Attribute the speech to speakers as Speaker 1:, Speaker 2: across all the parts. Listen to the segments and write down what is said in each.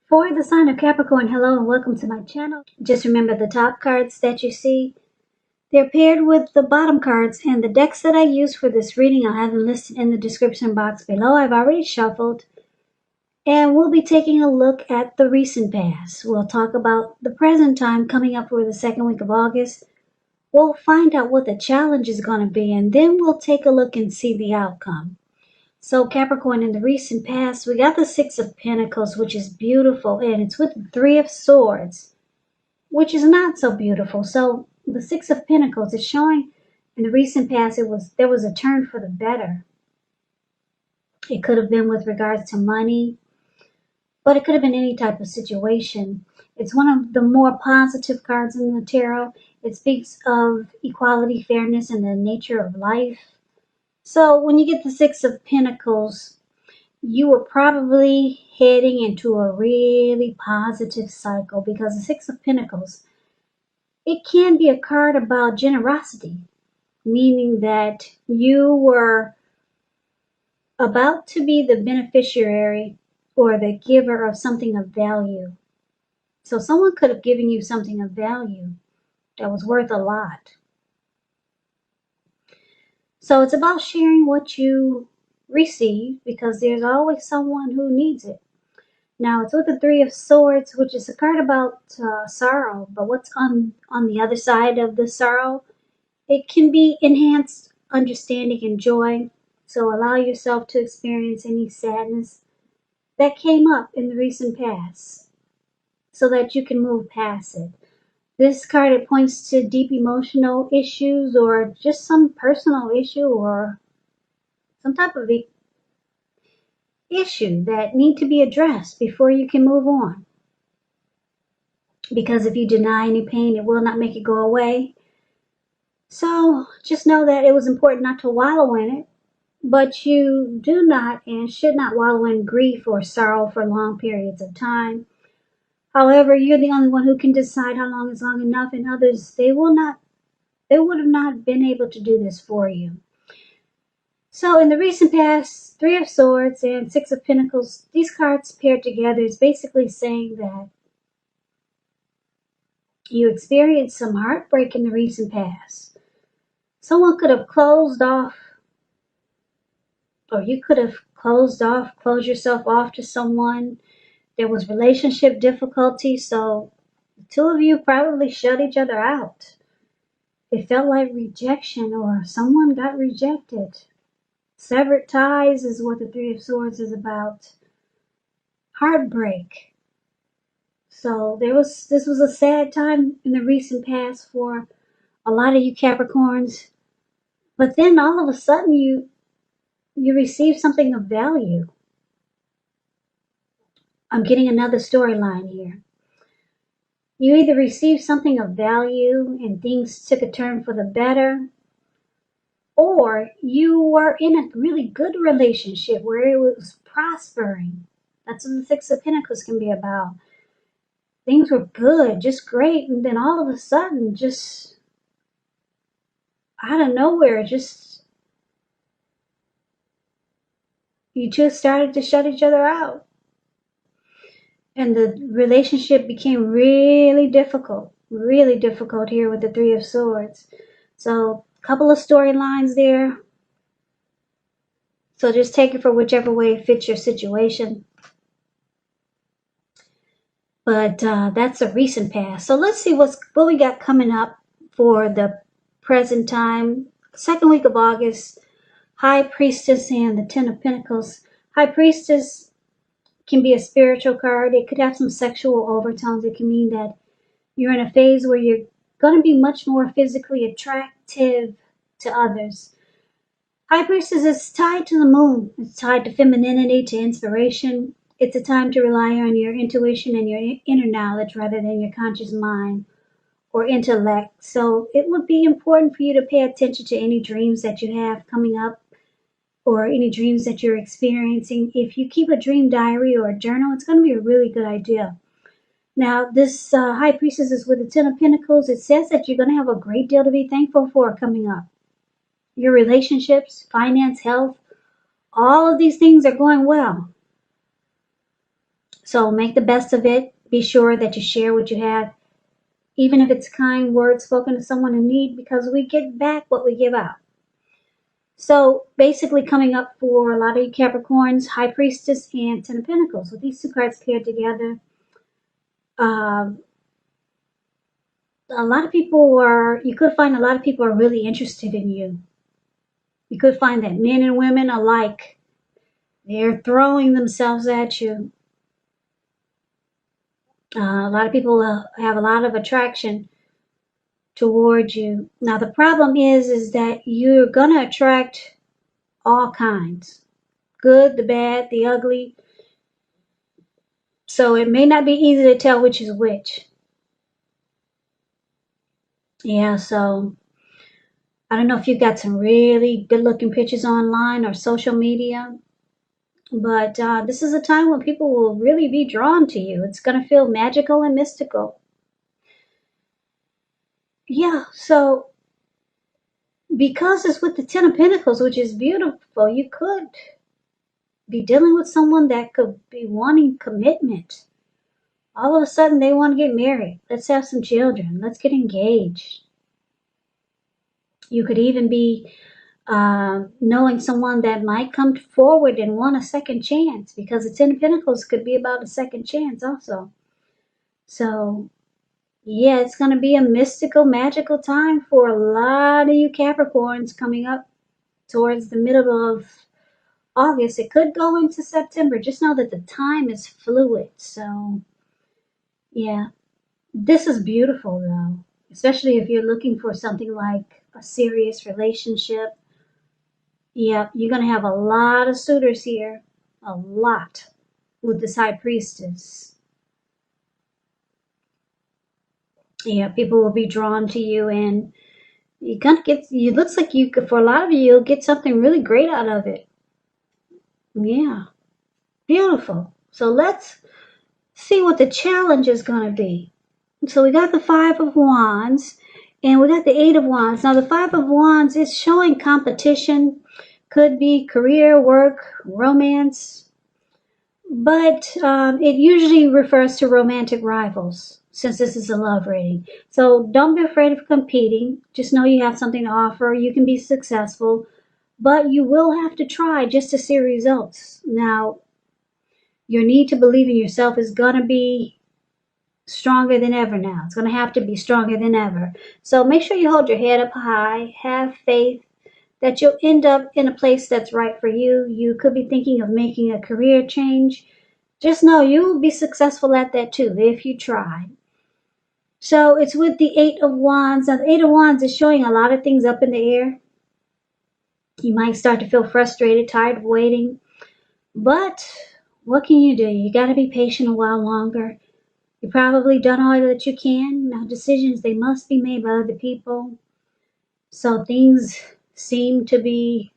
Speaker 1: For the sign of Capricorn, hello and welcome to my channel. Just remember the top cards that you see, they're paired with the bottom cards, and the decks that I use for this reading, I'll have them listed in the description box below. I've already shuffled, and we'll be taking a look at the recent past. We'll talk about the present time coming up for the second week of August. We'll find out what the challenge is going to be, and then we'll take a look and see the outcome. So Capricorn, in the recent past, we got the Six of Pentacles, which is beautiful, and it's with the Three of Swords, which is not so beautiful. So the Six of Pentacles is showing in the recent past there was a turn for the better. It could have been with regards to money, but it could have been any type of situation. It's one of the more positive cards in the tarot. It speaks of equality, fairness, and the nature of life. So when you get the Six of Pentacles, you were probably heading into a really positive cycle, because the Six of Pentacles, it can be a card about generosity, meaning that you were about to be the beneficiary or the giver of something of value. So someone could have given you something of value that was worth a lot. So it's about sharing what you receive, because there's always someone who needs it. Now it's with the Three of Swords, which is a card about sorrow, but what's on the other side of the sorrow? It can be enhanced understanding and joy. So allow yourself to experience any sadness that came up in the recent past so that you can move past it. This card, it points to deep emotional issues or just some personal issue or some type of issue that need to be addressed before you can move on. Because if you deny any pain, it will not make it go away. So just know that it was important not to wallow in it, but you do not and should not wallow in grief or sorrow for long periods of time. However, you're the only one who can decide how long is long enough, and others, they would have not been able to do this for you. So in the recent past, Three of Swords and Six of Pentacles, these cards paired together is basically saying that you experienced some heartbreak in the recent past. Someone could have closed off, or you could have closed yourself off to someone. There was relationship difficulty, so the two of you probably shut each other out. It felt like rejection, or someone got rejected. Severed ties is what the Three of Swords is about. Heartbreak. So this was a sad time in the recent past for a lot of you Capricorns. But then all of a sudden you receive something of value. I'm getting another storyline here. You either received something of value and things took a turn for the better, or you were in a really good relationship where it was prospering. That's what the Six of Pentacles can be about. Things were good, just great, and then all of a sudden, just out of nowhere, you just started to shut each other out. And the relationship became really difficult here with the Three of Swords. So a couple of storylines there. So just take it for whichever way fits your situation. But that's a recent past. So let's see what we got coming up for the present time. Second week of August, High Priestess and the Ten of Pentacles. High Priestess can be a spiritual card. It could have some sexual overtones. It can mean that you're in a phase where you're going to be much more physically attractive to others. High Priestess is tied to the moon. It's tied to femininity, to inspiration. It's a time to rely on your intuition and your inner knowledge rather than your conscious mind or intellect. So it would be important for you to pay attention to any dreams that you have coming up or any dreams that you're experiencing. If you keep a dream diary or a journal, it's going to be a really good idea. Now, this High Priestess is with the Ten of Pentacles. It says that you're going to have a great deal to be thankful for coming up. Your relationships, finance, health, all of these things are going well. So make the best of it. Be sure that you share what you have, even if it's kind words spoken to someone in need, because we get back what we give out. So basically coming up for a lot of you Capricorns, High Priestess and Ten of Pentacles. With these two cards paired together, um, a lot of people you could find a lot of people are really interested in you. You could find that men and women alike, they're throwing themselves at you. A lot of people have a lot of attraction towards you. Now the problem is that you're gonna attract all kinds, good, the bad, the ugly. So it may not be easy to tell which is which. Yeah, so I don't know if you've got some really good looking pictures online or social media, but this is a time when people will really be drawn to you. It's going to feel magical and mystical. Yeah, so because it's with the Ten of Pentacles, which is beautiful, you could be dealing with someone that could be wanting commitment. All of a sudden, they want to get married. Let's have some children. Let's get engaged. You could even be knowing someone that might come forward and want a second chance, because the Ten of Pentacles could be about a second chance also. So, yeah, it's going to be a mystical, magical time for a lot of you Capricorns coming up towards the middle of August. It could go into September. Just know that the time is fluid. So, yeah, this is beautiful though, especially if you're looking for something like a serious relationship. Yeah, you're going to have a lot of suitors here. A lot with this High Priestess. Yeah, people will be drawn to you, and you're gonna get. It looks like you could, for a lot of you, you'll get something really great out of it. Yeah, beautiful. So let's see what the challenge is gonna be. So we got the Five of Wands, and we got the Eight of Wands. Now the Five of Wands is showing competition. Could be career, work, romance, but it usually refers to romantic rivals, since this is a love reading. So don't be afraid of competing. Just know you have something to offer. You can be successful, but you will have to try just to see results. Now, your need to believe in yourself is going to be stronger than ever now. It's going to have to be stronger than ever. So make sure you hold your head up high. Have faith that you'll end up in a place that's right for you. You could be thinking of making a career change. Just know you will be successful at that too if you try. So it's with the Eight of Wands. Now the Eight of Wands is showing a lot of things up in the air. You might start to feel frustrated, tired of waiting. But what can you do? You got to be patient a while longer. You've probably done all that you can. Now decisions, they must be made by other people. So things seem to be,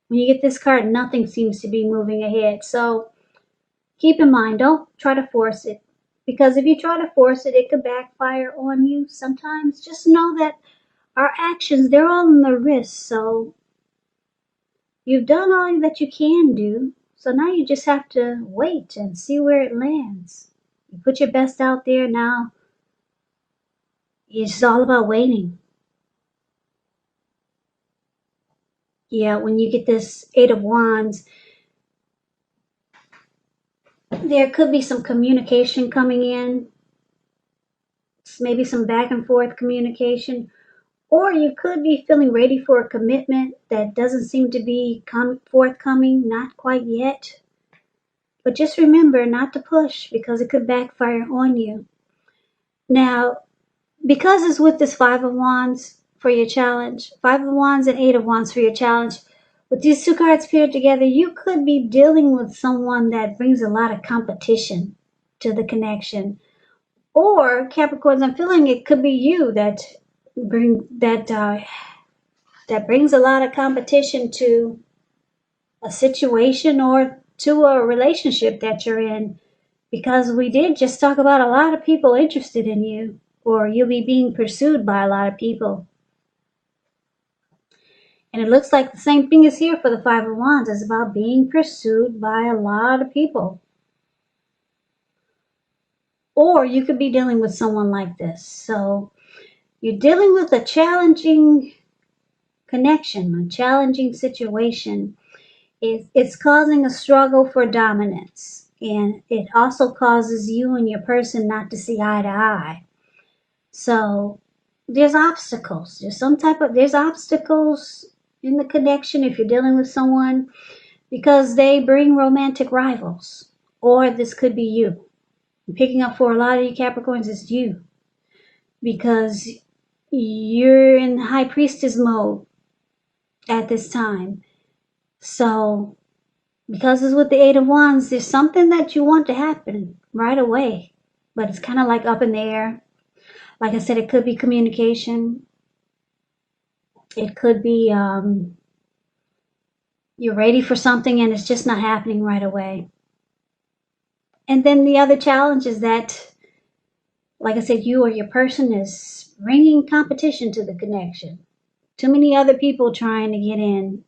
Speaker 1: when you get this card, nothing seems to be moving ahead. So keep in mind, don't try to force it. Because if you try to force it, it could backfire on you sometimes. Just know that our actions, they're all in the wrist. So you've done all that you can do. So now you just have to wait and see where it lands. You put your best out there. Now it's all about waiting. Yeah, when you get this Eight of Wands, there could be some communication coming in, maybe some back and forth communication, or you could be feeling ready for a commitment that doesn't seem to be forthcoming, not quite yet. But just remember not to push, because it could backfire on you. Now, because it's with this Five of Wands for your challenge, Five of Wands and Eight of Wands for your challenge, with these two cards paired together, you could be dealing with someone that brings a lot of competition to the connection. Or Capricorns, I'm feeling it could be you that that brings a lot of competition to a situation or to a relationship that you're in. Because we did just talk about a lot of people interested in you, or you'll be being pursued by a lot of people. And it looks like the same thing is here for the Five of Wands. It's about being pursued by a lot of people. Or you could be dealing with someone like this. So you're dealing with a challenging connection, a challenging situation. It's causing a struggle for dominance. And it also causes you and your person not to see eye to eye. So there's obstacles. There's obstacles in the connection if you're dealing with someone because they bring romantic rivals. Or this could be you. Picking up for a lot of you Capricorns, it's you. Because you're in high priestess mode at this time. So, because it's with the Eight of Wands, there's something that you want to happen right away. But it's kind of like up in the air. Like I said, it could be communication. It could be you're ready for something and it's just not happening right away. And then the other challenge is that, like I said, you or your person is bringing competition to the connection. Too many other people trying to get in.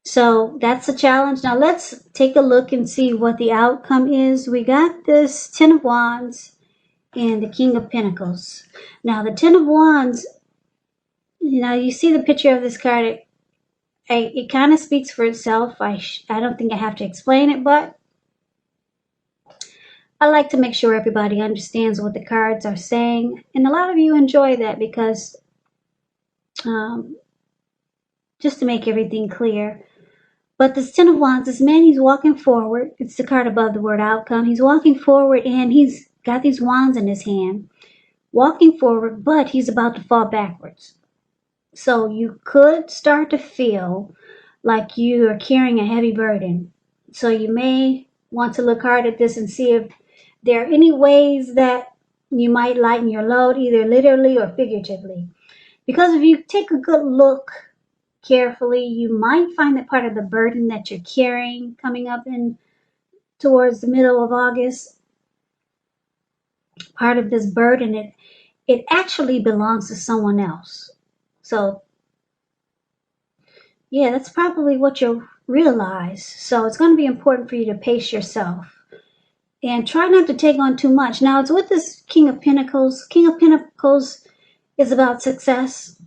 Speaker 1: So that's a challenge. Now let's take a look and see what the outcome is. We got this Ten of Wands and the King of Pentacles. Now the Ten of Wands, you see the picture of this card. It kind of speaks for itself. I don't think I have to explain it, but I like to make sure everybody understands what the cards are saying. And a lot of you enjoy that because just to make everything clear. But this Ten of Wands, this man, he's walking forward. It's the card above the word outcome. He's walking forward and he's got these wands in his hand. Walking forward, but he's about to fall backwards. So you could start to feel like you are carrying a heavy burden. So you may want to look hard at this and see if there are any ways that you might lighten your load, either literally or figuratively. Because if you take a good look carefully, you might find that part of the burden that you're carrying coming up in towards the middle of August, part of this burden, it actually belongs to someone else. So yeah, that's probably what you'll realize. So it's going to be important for you to pace yourself and try not to take on too much. Now it's with this King of Pentacles. King of Pentacles is about success,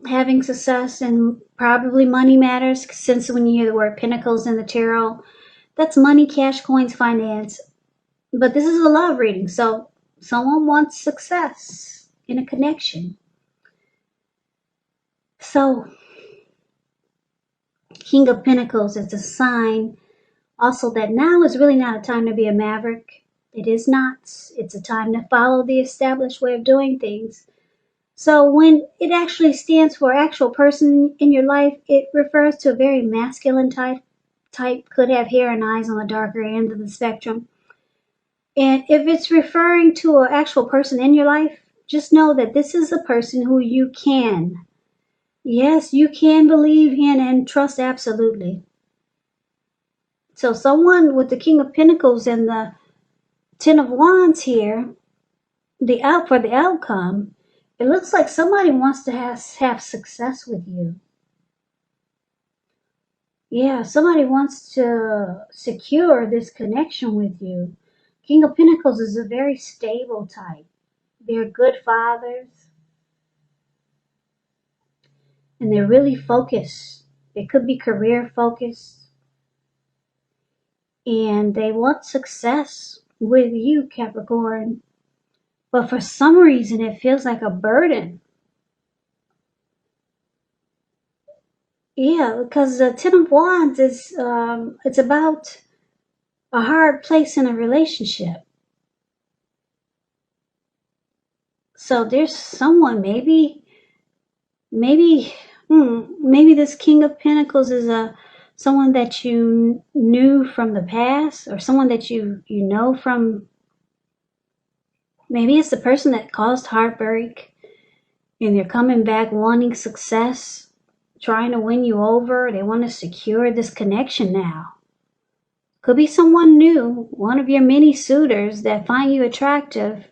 Speaker 1: having success, and probably money matters, since when you hear the word pentacles in the tarot, that's money, cash, coins, finance. But this is a love reading, so someone wants success in a connection. So King of Pentacles is a sign also that now is really not a time to be a maverick. It is not. It's a time to follow the established way of doing things. So when it actually stands for actual person in your life, it refers to a very masculine type, could have hair and eyes on the darker end of the spectrum. And if it's referring to an actual person in your life, just know that this is a person who you can, yes, you can believe in and trust absolutely. So someone with the King of Pentacles and the Ten of Wands here, for the outcome, it looks like somebody wants to have success with you. Yeah, somebody wants to secure this connection with you. King of Pentacles is a very stable type. They're good fathers. And they're really focused. They could be career focused. And they want success with you, Capricorn. But for some reason, it feels like a burden. Yeah, because the Ten of Wands is, it's about a hard place in a relationship. So there's someone, maybe this King of Pentacles is someone that you knew from the past, or someone that you know from, maybe it's the person that caused heartbreak and they're coming back wanting success, trying to win you over. They want to secure this connection now. Could be someone new, one of your many suitors that find you attractive.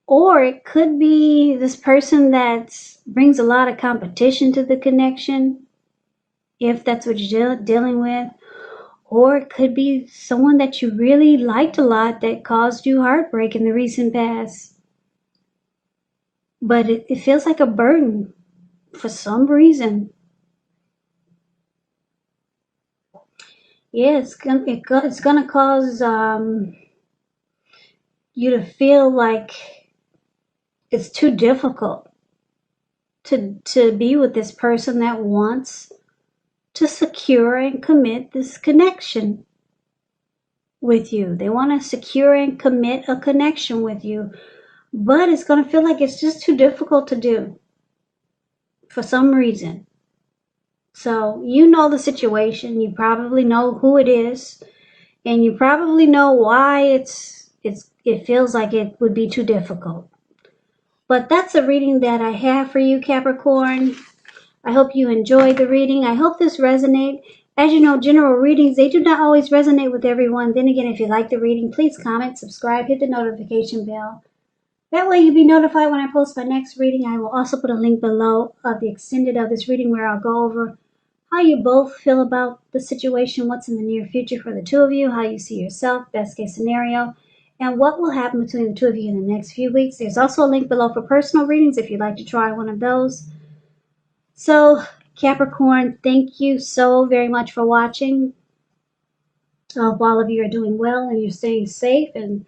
Speaker 1: Or it could be this person that brings a lot of competition to the connection, if that's what you're dealing with. Or it could be someone that you really liked a lot that caused you heartbreak in the recent past. But it feels like a burden for some reason. Yeah, it's gonna cause you to feel like it's too difficult to be with this person that wants to secure and commit this connection with you. They want to secure and commit a connection with you, but it's going to feel like it's just too difficult to do for some reason. So you know the situation, you probably know who it is, and you probably know why it feels like it would be too difficult. But that's a reading that I have for you, Capricorn. I hope you enjoyed the reading. I hope this resonates. As you know, general readings, they do not always resonate with everyone. Then again, if you like the reading, please comment, subscribe, hit the notification bell. That way you'll be notified when I post my next reading. I will also put a link below of the extended of this reading where I'll go over how you both feel about the situation, what's in the near future for the two of you, how you see yourself, best case scenario, and what will happen between the two of you in the next few weeks. There's also a link below for personal readings if you'd like to try one of those. So, Capricorn, thank you so very much for watching. I hope all of you are doing well and you're staying safe and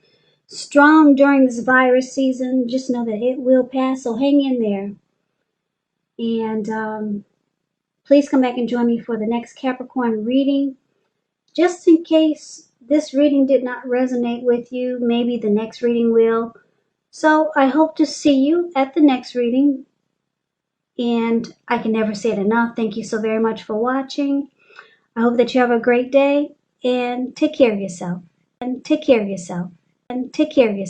Speaker 1: strong during this virus season. Just know that it will pass, so hang in there. And please come back and join me for the next Capricorn reading. Just in case this reading did not resonate with you, maybe the next reading will. So I hope to see you at the next reading. And I can never say it enough. Thank you so very much for watching. I hope that you have a great day and take care of yourself. And take care of yourself. And take care of yourself.